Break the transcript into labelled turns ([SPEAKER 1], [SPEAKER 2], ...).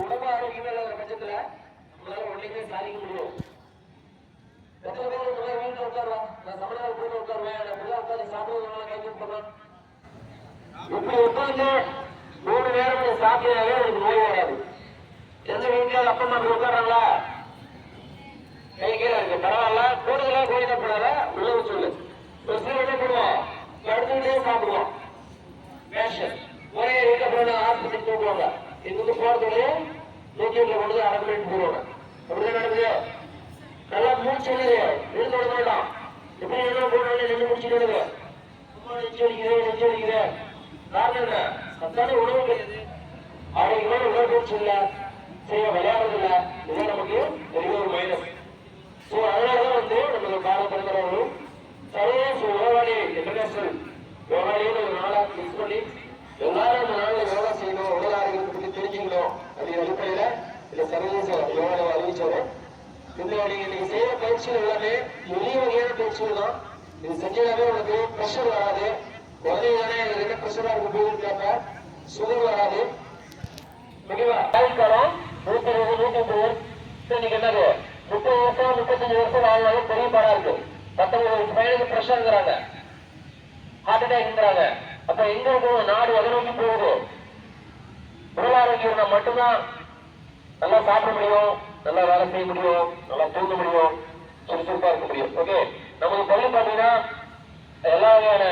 [SPEAKER 1] உடம்பு ஆரோக்கியமே இல்லாத பட்சத்துல நம்மளால ஒன்றையுமே சாதிக்க முடியும். எத்தனை பேர் வீட்டுல உட்காருவான், நான் தமிழ்நாடு போட்டு உட்காருவேன், நான் உட்காந்து சாப்பிடுவதனால கை கொடுப்பேன். இப்படி உட்காந்து 3 நேரம் சாப்பிட்டாலே எனக்கு நோய் வராது. எந்த வீட்டுல அப்பா அம்மா உட்காடுறாங்களா, கை கீழே இருக்கு, பரவாயில்ல, கூடுதலா கோயிலப்படாத உழவு சொல்லு. ஒரு சில என்ன பண்ணுவோம், படுத்துக்கிட்டே சாப்பிடுவோம். பேஷன் ஒரே வீட்டை போய் ஆஸ்பத்திரி தூக்குவாங்க. எங்கிருந்து போறதுடைய தூக்கிட்டு கொண்டு அரை மணி போடுவாங்க. அப்படிதான் நடக்குது. நல்லா மூச்சு விழுந்து விட வேண்டாம். எப்படி என்ன போனாலும் நெஞ்சு முடிச்சுட்டு சும்மா நெஞ்சு அடிக்கிறேன். காரணம் என்ன, சத்தான உணவு கிடையாது, ஆரோக்கியமான உடற்பயிற்சி இல்லை, செய்ய விளையாடுறது இல்லை. இதுதான் நமக்கு பெரிய ஒரு மைனஸ். ஸோ அதனாலதான் நமக்கு கால தலைமுறைகளும் சர்வதேச யோகாடி இன்டர்நேஷனல் யோகாடின்னு ஒரு நாளை மிஸ் பண்ணி எல்லாரும் அந்த நாளில் யோகா செய்யணும், உடல் ஆரோக்கியத்தை பற்றி தெரிஞ்சுக்கணும் அப்படிங்கிற அடிப்படையில இந்த சர்வதேச யோகாவை அறிவிச்சாரு. நீங்க செய்யற பயிற்சிகள் எல்லாமே எளிய வகையான பயிற்சிகள் தான். இது செஞ்சாலே உங்களுக்கு ப்ரெஷர் வராது. உடனே தானே எனக்கு என்ன ப்ரெஷரா இருக்கு போயிருக்காங்க, சுகர் வராது. ஓகேவா? காலம் 120 150 இன்னைக்கு என்னது 30 வருஷம் 35 வருஷம் வாழ்நாளும் பெரிய பாடா இருக்கு. 19 வயசு பையனுக்கு ப்ரெஷர்ங்கிறாங்க, ஹார்ட் அட்டாக்ங்கிறாங்க. அப்ப எங்க போகும் நாடு, எதை நோக்கி போகுது? உடல் ஆரோக்கியம் மட்டும்தான் நல்லா சாப்பிட முடியும், நல்லா வேலை செய்ய முடியும், நல்லா தூங்க முடியும், சுறுசுறுப்பா இருக்க முடியும். ஓகே, நமக்கு பள்ளி பாத்தீங்கன்னா எல்லா வகையான